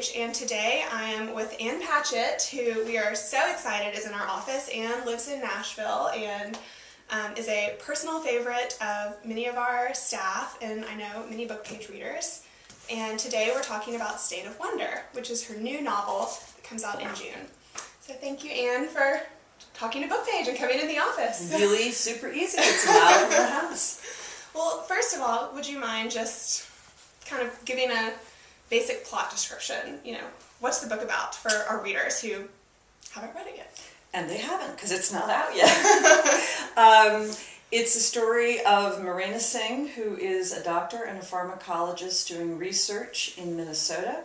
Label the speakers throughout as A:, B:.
A: Page, and today I am with Ann Patchett, who we are so excited is in our office. Ann lives in Nashville and is a personal favorite of many of our staff and I know many book page readers. And today we're talking about State of Wonder, which is her new novel that comes out in June. So thank you, Ann, for talking to Book Page and coming in the office.
B: Really super easy. It's a mile from your house.
A: Well, first of all, would you mind just kind of giving a basic plot description? You know, what's the book about for our readers who haven't read it yet?
B: And they haven't, because it's not out yet. It's a story of Marina Singh, who is a doctor and a pharmacologist doing research in Minnesota.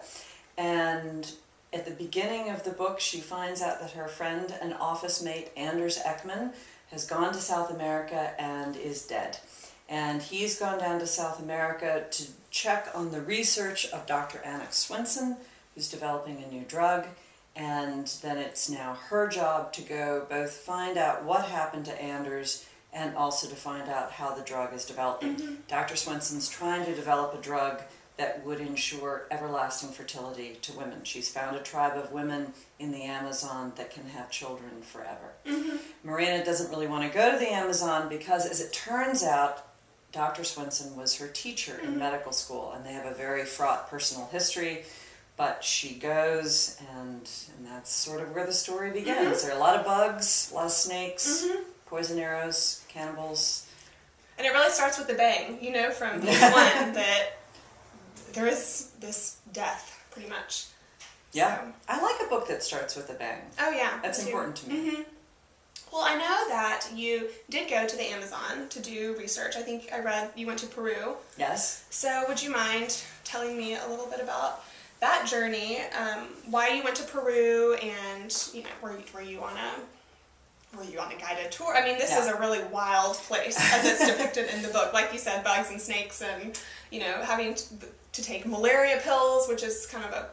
B: And at the beginning of the book, she finds out that her friend and office mate, Anders Ekman, has gone to South America and is dead. And he's gone down to South America to check on the research of Dr. Anna Swenson, who's developing a new drug. And then it's now her job to go both find out what happened to Anders and also to find out how the drug is developing. Mm-hmm. Dr. Swenson's trying to develop a drug that would ensure everlasting fertility to women. She's found a tribe of women in the Amazon that can have children forever. Mm-hmm. Marina doesn't really want to go to the Amazon because, as it turns out, Dr. Swenson was her teacher in medical school, and they have a very fraught personal history. But she goes, and that's sort of where the story begins. There are a lot of bugs, a lot of snakes, poison arrows, cannibals. And
A: it really starts with a bang, you know, from book one, that there is this death, pretty much.
B: Yeah,
A: so.
B: I like a book that starts with a bang.
A: Oh yeah.
B: That's important to me.
A: Mm-hmm. Well, I know that you did go to the Amazon to do research. I think I read you went to Peru.
B: Yes.
A: So would you mind telling me a little bit about that journey, why you went to Peru, and you know, were you on a guided tour? I mean, this is a really wild place as it's depicted in the book. Like you said, bugs and snakes, and you know, having to take malaria pills, which is kind of a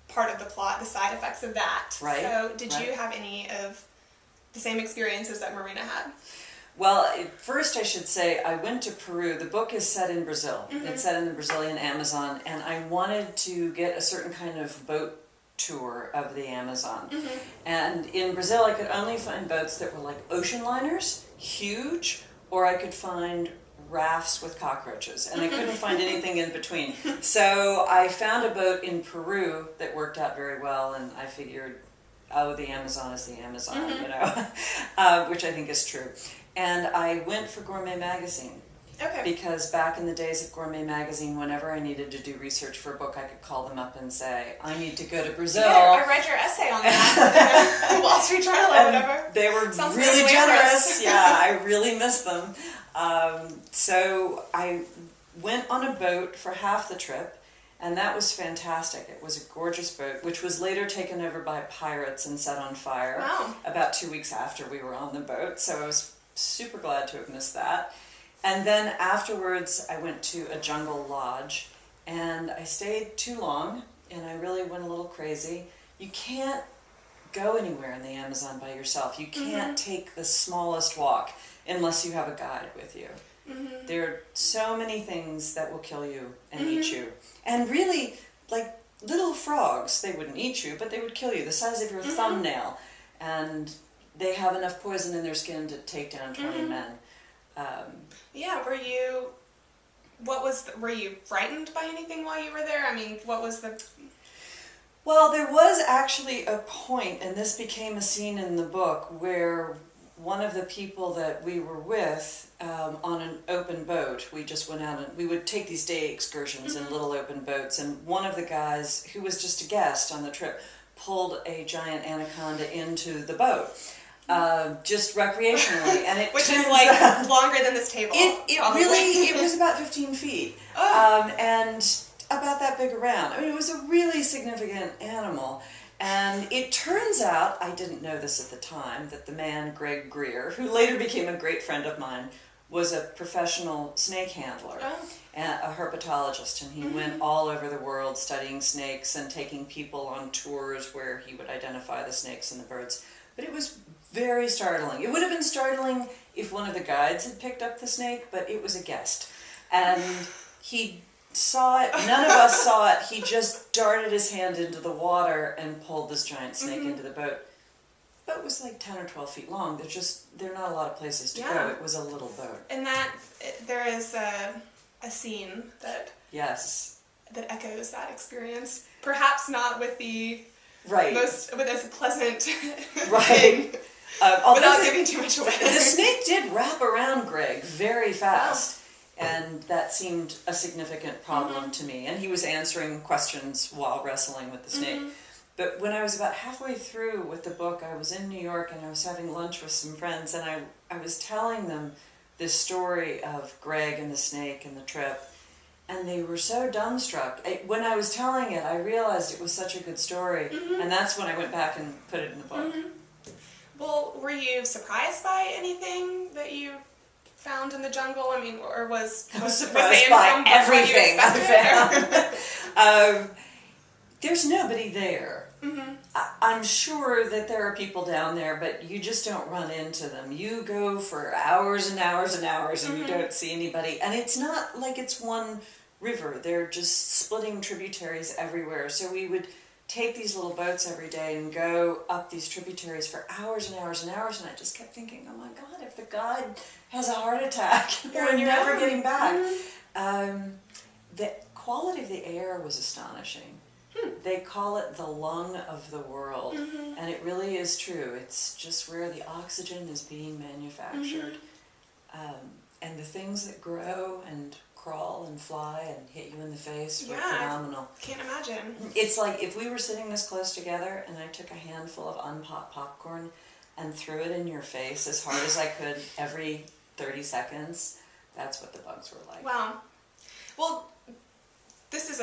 A: part of the plot, the side effects of that.
B: Right.
A: So, did you have any of the same experiences that Marina had?
B: Well, first I should say I went to Peru. The book is set in Brazil. It's set in the Brazilian Amazon, and I wanted to get a certain kind of boat tour of the Amazon. And in Brazil I could only find boats that were like ocean liners, huge, or I could find rafts with cockroaches, and I couldn't find anything in between. So I found a boat in Peru that worked out very well, and I figured, oh, the Amazon is the Amazon, you know, which I think is true. And I went for Gourmet Magazine.
A: Okay.
B: Because back in the days of Gourmet Magazine, whenever I needed to do research for a book, I could call them up and say, I need to go to Brazil.
A: Yeah, I read your essay on that in the Wall Street Journal or whatever.
B: They were
A: Sounds
B: really generous. Yeah, I really miss them. So I went on a boat for half the trip, and that was fantastic. It was a gorgeous boat, which was later taken over by pirates and set on fire.
A: Wow.
B: About 2 weeks after we were on the boat, so I was super glad to have missed that. And then afterwards, I went to a jungle lodge, and I stayed too long, and I really went a little crazy. You can't go anywhere in the Amazon by yourself. You can't take the smallest walk unless you have a guide with you. There are so many things that will kill you and eat you. And really, like little frogs, they wouldn't eat you, but they would kill you, the size of your thumbnail. And they have enough poison in their skin to take down 20 men.
A: Yeah, were you frightened by anything while you were there? I mean, what was the...
B: Well, there was actually a point, and this became a scene in the book, where one of the people that we were with on an open boat, we just went out and we would take these day excursions in little open boats, and one of the guys who was just a guest on the trip pulled a giant anaconda into the boat. Just recreationally, and it
A: which is like longer than this table.
B: It was about 15 feet, and about that big around. I mean, it was a really significant animal, and it turns out, I didn't know this at the time, that the man, Greg Greer, who later became a great friend of mine, was a professional snake handler, and a herpetologist, and he went all over the world studying snakes and taking people on tours where he would identify the snakes and the birds. But it was very startling. It would have been startling if one of the guides had picked up the snake, but it was a guest. And he saw it. None of us saw it. He just darted his hand into the water and pulled this giant snake into the boat. The boat was like 10 or 12 feet long. There are not a lot of places to go. It was a little boat.
A: And there is a scene that
B: yes,
A: that echoes that experience. Perhaps not with the
B: right
A: with as pleasant
B: right.
A: thing, without giving too much away.
B: The snake did wrap around Greg very fast. And that seemed a significant problem to me. And he was answering questions while wrestling with the snake. But when I was about halfway through with the book, I was in New York and I was having lunch with some friends, and I was telling them this story of Greg and the snake and the trip, and they were so dumbstruck. When I was telling it, I realized it was such a good story, and that's when I went back and put it in the book.
A: Well, were you surprised by anything that you found in the jungle? I mean, or was
B: surprised by everything I found. There's nobody there. I'm sure that there are people down there, but you just don't run into them. You go for hours and hours and hours and you don't see anybody. And it's not like it's one river. They're just splitting tributaries everywhere. So we would take these little boats every day and go up these tributaries for hours and hours and hours. And I just kept thinking, oh my God, if the guide has a heart attack, we're never getting back. The quality of the air was astonishing. They call it the lung of the world, and it really is true. It's just where the oxygen is being manufactured. And the things that grow and crawl and fly and hit you in the face were phenomenal.
A: Can't imagine.
B: It's like if we were sitting this close together and I took a handful of unpopped popcorn and threw it in your face as hard as I could every 30 seconds, that's what the bugs were like.
A: Wow. Well, this is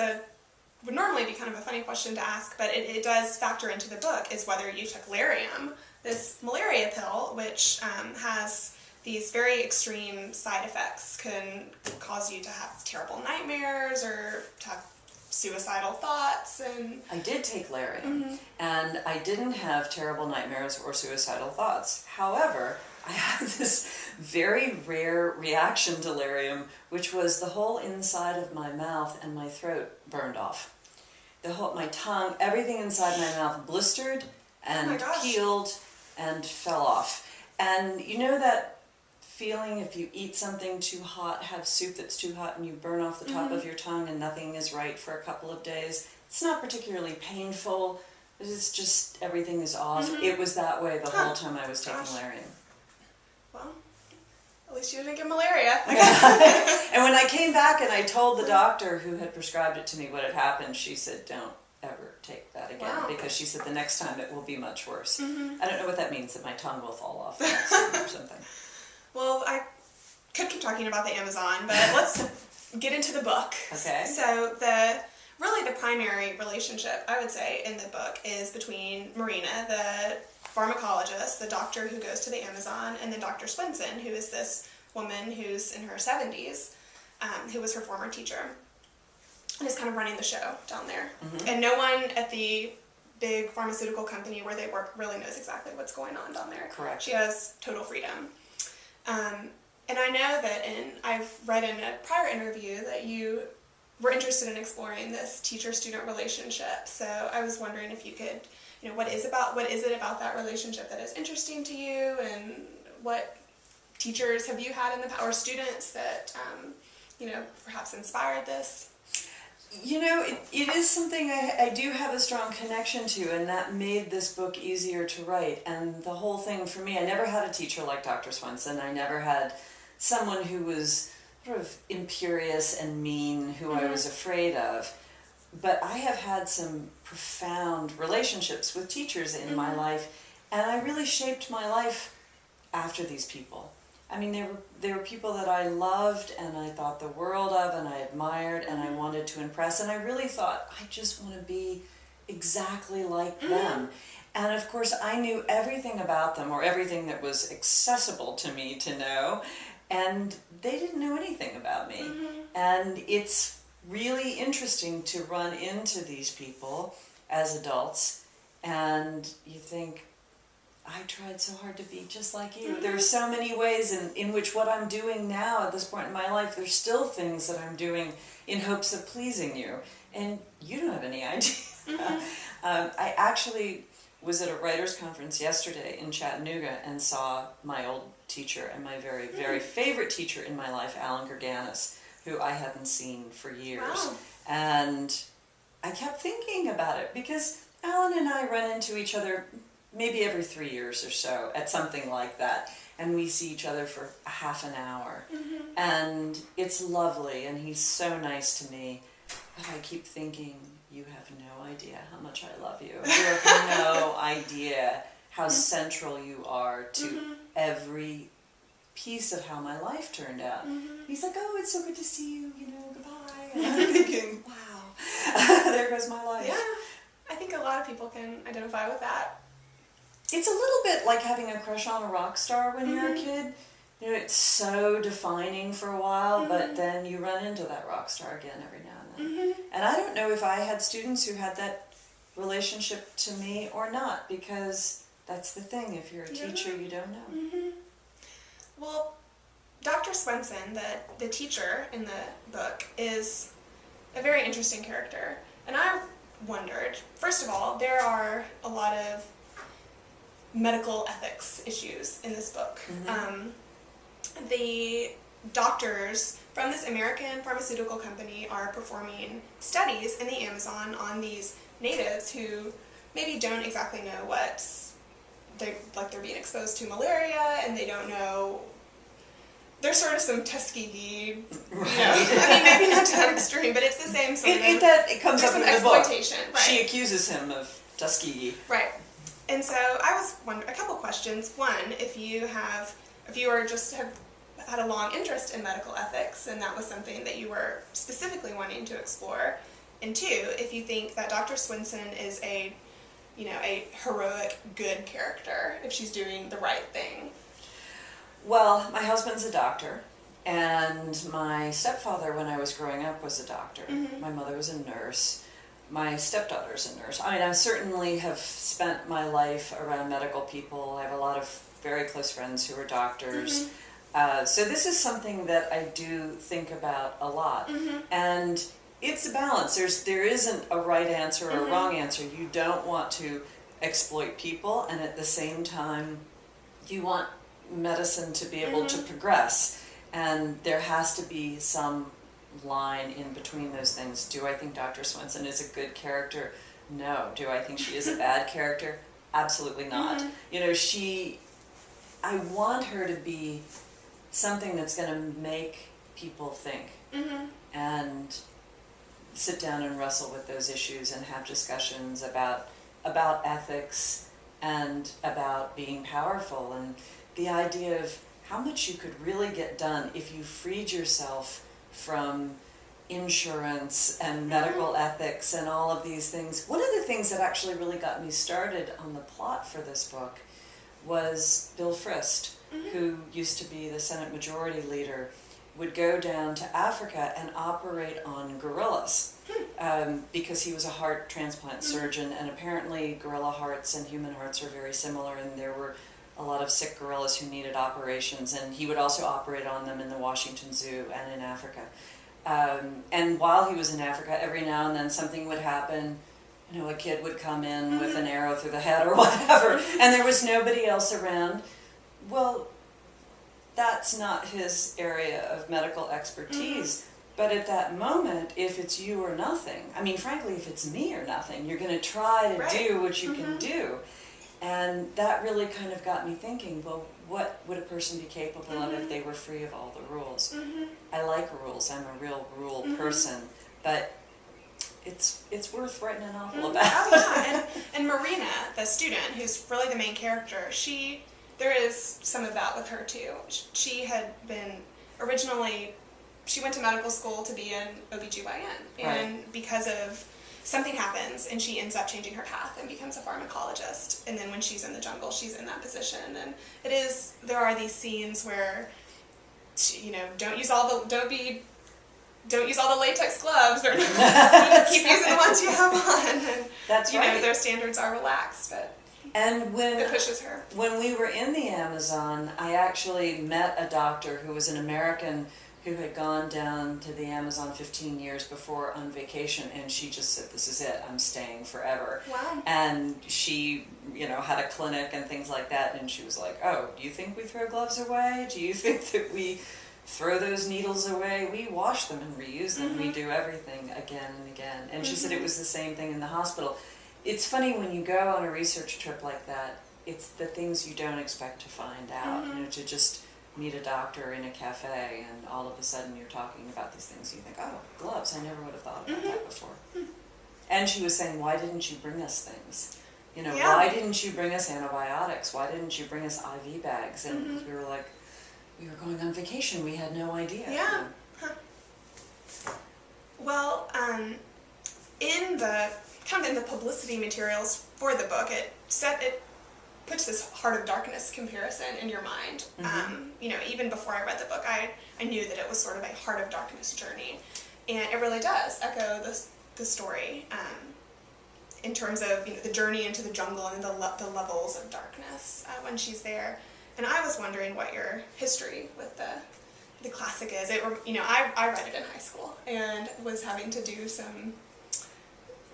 A: would normally be kind of a funny question to ask, but it does factor into the book, is whether you took Lariam, this malaria pill, which has these very extreme side effects, can cause you to have terrible nightmares or to have suicidal thoughts. And
B: I did take Lariam, and I didn't have terrible nightmares or suicidal thoughts. However, I had this very rare reaction to Lariam, which was the whole inside of my mouth and my throat burned off. My tongue, everything inside my mouth blistered and peeled and fell off. And you know that feeling if you eat something too hot, have soup that's too hot, and you burn off the top of your tongue and nothing is right for a couple of days? It's not particularly painful, but it's just everything is off. It was that way the whole time I was taking Lariam.
A: Well, at least you didn't get malaria.
B: And when I came back and I told the doctor who had prescribed it to me what had happened, she said, don't ever take that again, because she said the next time it will be much worse. I don't know what that means, that my tongue will fall off or something.
A: Well, I could keep talking about the Amazon, but let's get into the book.
B: Okay.
A: So really the primary relationship, I would say, in the book is between Marina, the pharmacologist, the doctor who goes to the Amazon, and then Dr. Swenson, who is this woman who's in her 70s, who was her former teacher, and is kind of running the show down there. And no one at the big pharmaceutical company where they work really knows exactly what's going on down there.
B: Correct.
A: She has total freedom. And I know that I've read in a prior interview that you were interested in exploring this teacher-student relationship. So I was wondering if you could, what is it about that relationship that is interesting to you, and what teachers have you had in the past, or students that, perhaps inspired this?
B: It is something I do have a strong connection to, and that made this book easier to write. And the whole thing for me, I never had a teacher like Dr. Swenson. I never had someone who was sort of imperious and mean, who I was afraid of. But I have had some profound relationships with teachers in my life, and I really shaped my life after these people. I mean, they were people that I loved and I thought the world of and I admired and I wanted to impress, and I really thought, I just want to be exactly like them. And of course, I knew everything about them, or everything that was accessible to me to know, and they didn't know anything about me. And it's really interesting to run into these people as adults, and you think, I tried so hard to be just like you. There are so many ways in which what I'm doing now at this point in my life, there's still things that I'm doing in hopes of pleasing you. And you don't have any idea. I actually was at a writer's conference yesterday in Chattanooga and saw my old teacher and my very, very favorite teacher in my life, Alan Gerganis, who I hadn't seen for years.
A: Wow.
B: And I kept thinking about it because Alan and I run into each other maybe every 3 years or so at something like that. And we see each other for a half an hour. And it's lovely, and he's so nice to me. But I keep thinking, you have no idea how much I love you. You have no idea how central you are to every piece of how my life turned out. He's like, oh, it's so good to see you, goodbye. And I'm thinking, wow, there goes my life.
A: Yeah, I think a lot of people can identify with that.
B: It's a little bit like having a crush on a rock star when you're a kid. It's so defining for a while, but then you run into that rock star again every now and then. And I don't know if I had students who had that relationship to me or not, because that's the thing. If you're a teacher, you don't know.
A: Well, Dr. Swenson, the teacher in the book, is a very interesting character. And I wondered, first of all, there are a lot of medical ethics issues in this book. The doctors from this American pharmaceutical company are performing studies in the Amazon on these natives who maybe don't exactly know they're being exposed to malaria, and they don't know. There's sort of some Tuskegee, I mean, maybe not to that extreme, but it's the same sort of.
B: It comes up in the book.
A: Exploitation, right?
B: She accuses him of Tuskegee.
A: Right. And so I was wondering a couple questions. One, if you have had a long interest in medical ethics, and that was something that you were specifically wanting to explore. And two, if you think that Dr. Swenson is a heroic, good character, if she's doing the right thing.
B: Well, my husband's a doctor, and my stepfather, when I was growing up, was a doctor. My mother was a nurse. My stepdaughter's a nurse. I mean, I certainly have spent my life around medical people. I have a lot of very close friends who are doctors. So this is something that I do think about a lot. And it's a balance. There isn't a right answer or a wrong answer. You don't want to exploit people, and at the same time, you want medicine to be able to progress. And there has to be some line in between those things. Do I think Dr. Swenson is a good character? No. Do I think she is a bad character? Absolutely not. I want her to be something that's going to make people think and sit down and wrestle with those issues and have discussions about ethics and about being powerful, and the idea of how much you could really get done if you freed yourself from insurance and medical ethics and all of these things. One of the things that actually really got me started on the plot for this book was Bill Frist, who used to be the Senate Majority Leader, would go down to Africa and operate on gorillas because he was a heart transplant surgeon, and apparently gorilla hearts and human hearts are very similar, and there were a lot of sick gorillas who needed operations, and he would also operate on them in the Washington Zoo and in Africa. And while he was in Africa, every now and then something would happen. A kid would come in with an arrow through the head or whatever, and there was nobody else around. Well, that's not his area of medical expertise. But at that moment, if it's you or nothing, I mean, frankly, if it's me or nothing, you're going to try to do what you can do. And that really kind of got me thinking, well, what would a person be capable of if they were free of all the rules? I like rules. I'm a real rule person. But it's worth writing a novel about.
A: Oh, yeah. And Marina, the student, who's really the main character, there is some of that with her too. She had been originally, she went to medical school to be an OBGYN, and because of something happens and she ends up changing her path and becomes a pharmacologist, and then when she's in the jungle, she's in that position. And there are these scenes where don't use all the latex gloves, or keep using the ones you have on, and
B: that's right.
A: Their standards are relaxed, but
B: And
A: that pushes her.
B: when we were in the Amazon, I actually met a doctor who was an American who had gone down to the Amazon 15 years before on vacation, and she just said, "This is it, I'm staying forever."
A: Wow.
B: And she, had a clinic and things like that, and she was like, "Oh, do you think we throw gloves away? Do you think that we throw those needles away? We wash them and reuse them. We do everything again and again." And she said it was the same thing in the hospital. It's funny when you go on a research trip like that, it's the things you don't expect to find out, to just meet a doctor in a cafe and all of a sudden you're talking about these things and you think, "Oh, gloves, I never would have thought about that before." And she was saying, "Why didn't you bring us things? Why didn't you bring us antibiotics? Why didn't you bring us IV bags?" And we were like, "We were going on vacation, we had no idea."
A: Yeah. Huh. Well, in the publicity materials for the book, it puts this Heart of Darkness comparison in your mind. Even before I read the book, I knew that it was sort of a Heart of Darkness journey, and it really does echo the story in terms of the journey into the jungle and the levels of darkness when she's there. And I was wondering what your history with the classic is. I read it in high school and was having to do some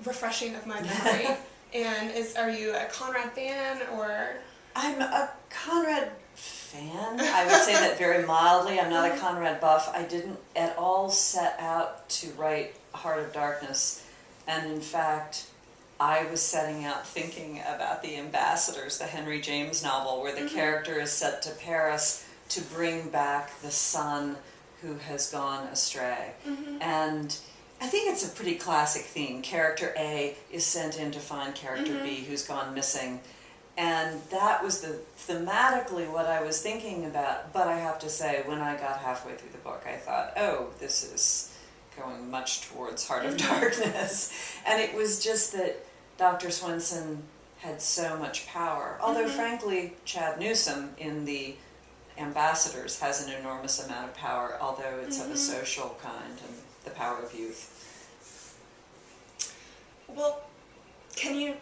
A: refreshing of my memory. And are you a Conrad fan, or?
B: I'm a Conrad fan. I would say that very mildly. I'm not a Conrad buff. I didn't at all set out to write Heart of Darkness. And in fact, I was setting out thinking about The Ambassadors, the Henry James novel, where the character is sent to Paris to bring back the son who has gone astray. And I think it's a pretty classic theme. Character A is sent in to find character B who's gone missing. And that was thematically what I was thinking about. But I have to say, when I got halfway through the book, I thought, "Oh, this is going much towards Heart of Darkness." And it was just that Dr. Swenson had so much power. Although, frankly, Chad Newsom in The Ambassadors has an enormous amount of power, although it's of a social kind, and the power of youth.
A: Well, can you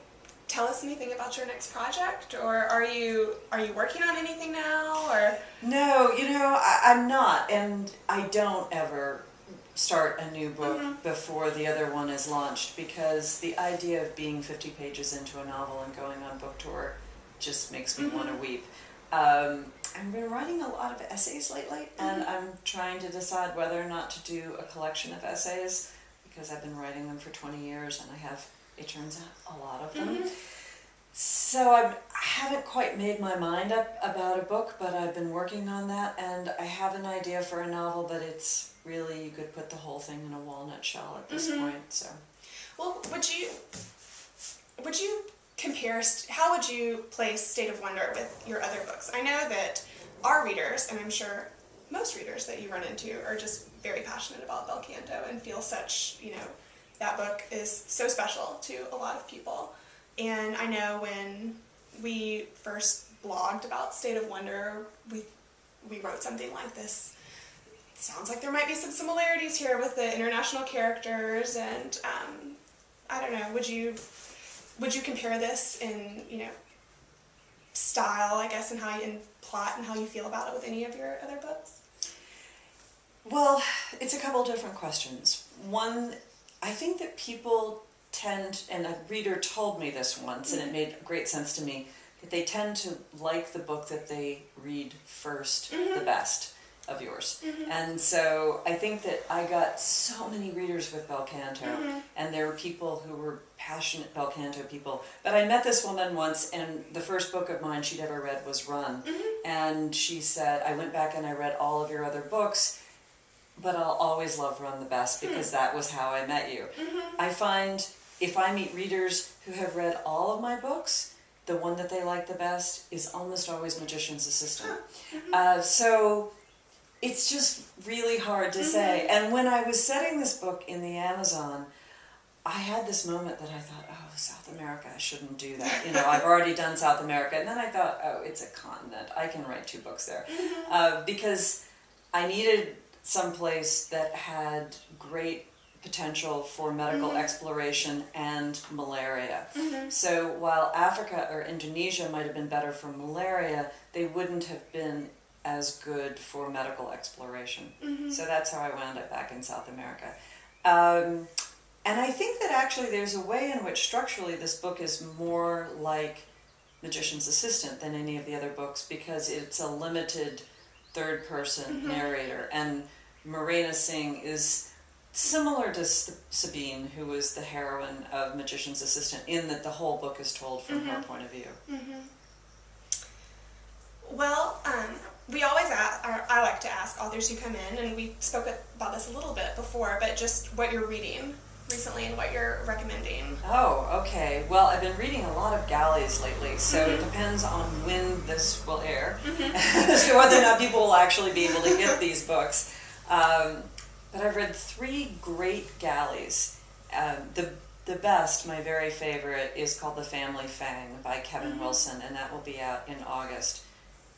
A: tell us anything about your next project, or are you working on anything now, or?
B: No, I'm not, and I don't ever start a new book before the other one is launched, because the idea of being 50 pages into a novel and going on book tour just makes me want to weep. I've been writing a lot of essays lately, and I'm trying to decide whether or not to do a collection of essays, because I've been writing them for 20 years and I have, it turns out, a lot of them. So I haven't quite made my mind up about a book, but I've been working on that, and I have an idea for a novel, but it's really, you could put the whole thing in a walnut shell at this point. So,
A: well, would you compare, how would you place State of Wonder with your other books? I know that our readers, and I'm sure most readers that you run into, are just very passionate about Bel Canto and feel such, that book is so special to a lot of people. And I know when we first blogged about State of Wonder, we wrote something like this. It sounds like there might be some similarities here with the international characters, and I don't know, would you compare this in, style, I guess, and in plot and how you feel about it with any of your other books?
B: Well, it's a couple different questions. One, I think that people tend, and a reader told me this once, and it made great sense to me, that they tend to like the book that they read first the best of yours. And so I think that I got so many readers with Bel Canto, and there were people who were passionate Bel Canto people. But I met this woman once, and the first book of mine she'd ever read was Run. And she said, "I went back and I read all of your other books, but I'll always love Run the best because that was how I met you." I find if I meet readers who have read all of my books, the one that they like the best is almost always Magician's Assistant. So it's just really hard to say. And when I was setting this book in the Amazon, I had this moment that I thought, "Oh, South America, I shouldn't do that. I've already done South America." And then I thought, "Oh, it's a continent. I can write 2 books there." Because I needed some place that had great potential for medical exploration and malaria.
A: Mm-hmm.
B: So while Africa or Indonesia might have been better for malaria, they wouldn't have been as good for medical exploration.
A: Mm-hmm.
B: So that's how I wound up back in South America. And I think that actually there's a way in which structurally this book is more like Magician's Assistant than any of the other books, because it's a limited third-person narrator. And Morena Singh is similar to Sabine, who was the heroine of Magician's Assistant, in that the whole book is told from her point of view.
A: Mm-hmm. Well, we always ask, or I like to ask authors who come in, and we spoke about this a little bit before, but just what you're reading recently and what you're recommending.
B: Oh, okay. Well, I've been reading a lot of galleys lately, so it depends on when this will air, as to whether or not people will actually be able to get these books. But I've read 3 great galleys. The best, my very favorite, is called The Family Fang by Kevin Wilson, and that will be out in August.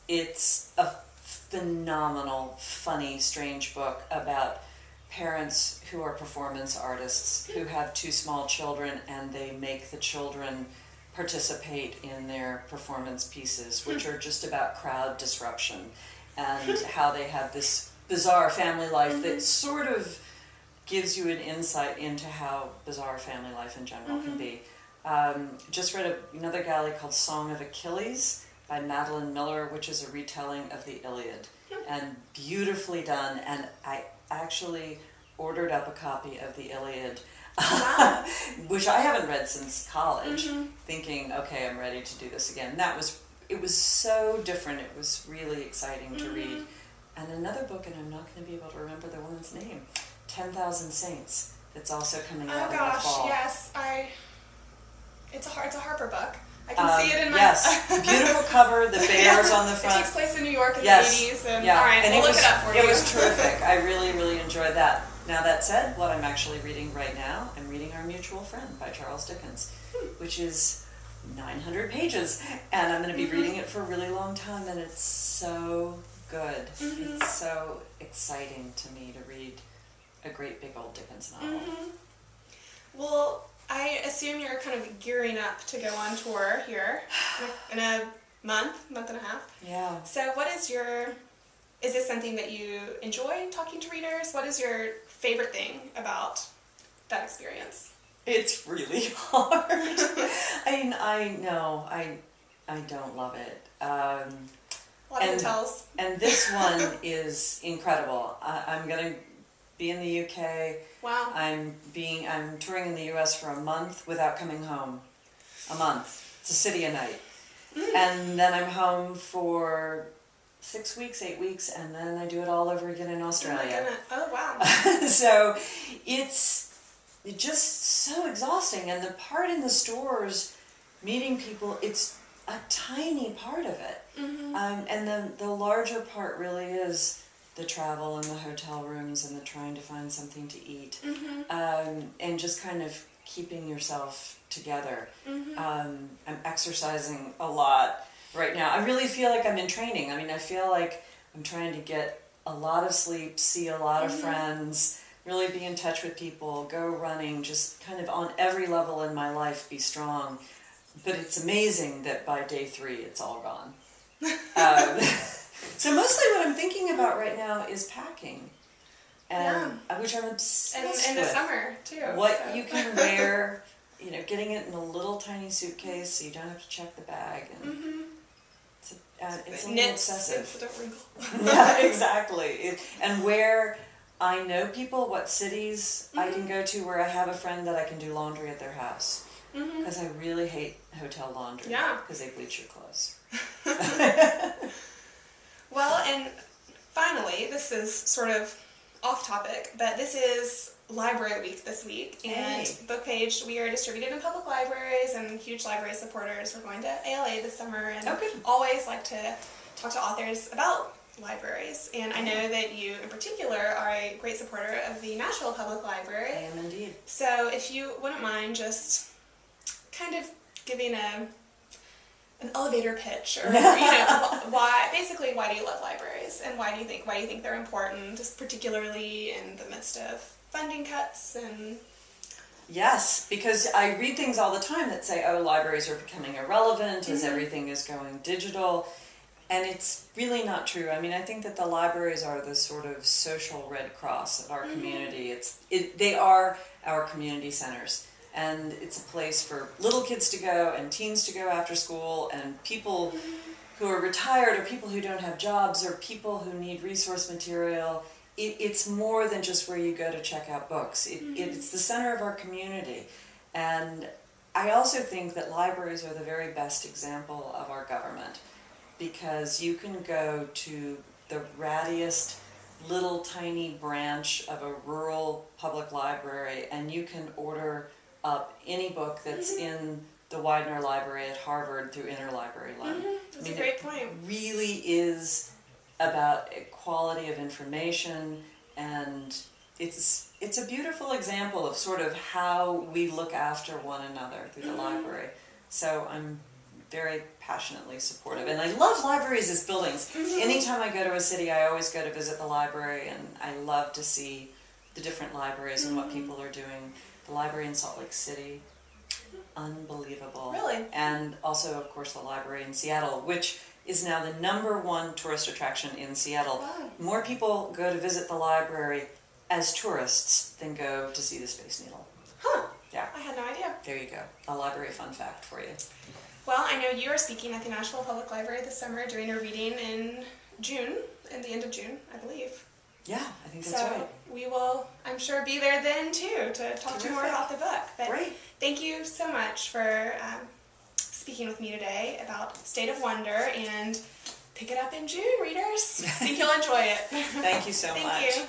B: It's a phenomenal, funny, strange book about parents who are performance artists who have 2 small children, and they make the children participate in their performance pieces, which are just about crowd disruption and how they have this bizarre family life that sort of gives you an insight into how bizarre family life in general can be. Just read another galley called Song of Achilles by Madeline Miller, which is a retelling of the Iliad, and beautifully done. And I actually ordered up a copy of the Iliad, which I haven't read since college, thinking, okay, I'm ready to do this again. It was so different. It was really exciting to read. And another book, and I'm not going to be able to remember the woman's name, 10,000 Saints, that's also coming out in the fall.
A: Yes, it's a Harper book. I can see it in my...
B: Yes, beautiful cover, the bears on the front.
A: It takes place in New York in the 80s. And, all right,
B: and
A: we'll look it up for you.
B: It was terrific. I really, really enjoyed that. Now that said, what I'm actually reading right now, I'm reading Our Mutual Friend by Charles Dickens, which is 900 pages. And I'm going to be reading it for a really long time, and it's so good. It's so exciting to me to read a great big old Dickens novel.
A: Well, I assume you're kind of gearing up to go on tour here in a month and a half.
B: Yeah.
A: So is this something that you enjoy, talking to readers? What is your favorite thing about that experience?
B: It's really hard. I mean, I know, I don't love it.
A: A lot of hotels.
B: And this one is incredible. I'm going to be in the UK.
A: Wow.
B: I'm touring in the US for a month without coming home. A month. It's a city a night. And then I'm home for 6 weeks, 8 weeks, and then I do it all over again in Australia.
A: Oh wow.
B: So it's just so exhausting. And the part in the stores, meeting people, it's a tiny part of it. And then the larger part really is the travel and the hotel rooms and the trying to find something to eat, and just kind of keeping yourself together. I'm exercising a lot right now. I really feel like I'm in training. I mean, I feel like I'm trying to get a lot of sleep, see a lot of friends, really be in touch with people, go running, just kind of on every level in my life be strong. But it's amazing that by day 3 it's all gone. So mostly what I'm thinking about right now is packing, and which I'm obsessed with.
A: In the summer too.
B: What you can wear, getting it in a little tiny suitcase so you don't have to check the bag, and it's a little obsessive.
A: Don't wrinkle.
B: Yeah, exactly. And where I know people, what cities I can go to where I have a friend that I can do laundry at their house. Because I really hate hotel laundry. Because they bleach your clothes.
A: Well, and finally, this is sort of off topic, but this is Library Week this week. And Book Page, we are distributed in public libraries and huge library supporters. We're going to ALA this summer and always like to talk to authors about libraries. And I know that you in particular are a great supporter of the Nashville Public Library.
B: I am indeed.
A: So if you wouldn't mind just kind of giving an elevator pitch, or why do you love libraries, and why do you think they're important, just particularly in the midst of funding cuts and.
B: Yes, because I read things all the time that say, oh, libraries are becoming irrelevant as everything is going digital. And it's really not true. I mean, I think that the libraries are the sort of social Red Cross of our community. They are our community centers. And it's a place for little kids to go and teens to go after school, and people who are retired, or people who don't have jobs, or people who need resource material. It's more than just where you go to check out books. It's the center of our community. And I also think that libraries are the very best example of our government, because you can go to the rattiest little tiny branch of a rural public library and you can order up any book that's in the Widener Library at Harvard through interlibrary loan.
A: That's a great point.
B: It really is about quality of information, and it's a beautiful example of sort of how we look after one another through the library. So I'm very passionately supportive, and I love libraries as buildings. Anytime I go to a city, I always go to visit the library, and I love to see the different libraries and what people are doing. The library in Salt Lake City, unbelievable.
A: Really?
B: And also, of course, the library in Seattle, which is now the #1 tourist attraction in Seattle.
A: Wow.
B: More people go to visit the library as tourists than go to see the Space Needle.
A: Huh.
B: Yeah.
A: I had no idea.
B: There you go. A library fun fact for you.
A: Well, I know you are speaking at the Nashville Public Library this summer, doing a reading in the end of June, I believe.
B: Yeah, I think that's right.
A: So we will, I'm sure, be there then too to talk to you more about the book. But
B: Great.
A: Thank you so much for speaking with me today about State of Wonder, and pick it up in June, readers. I think you'll enjoy it.
B: Thank you so much.
A: Thank you.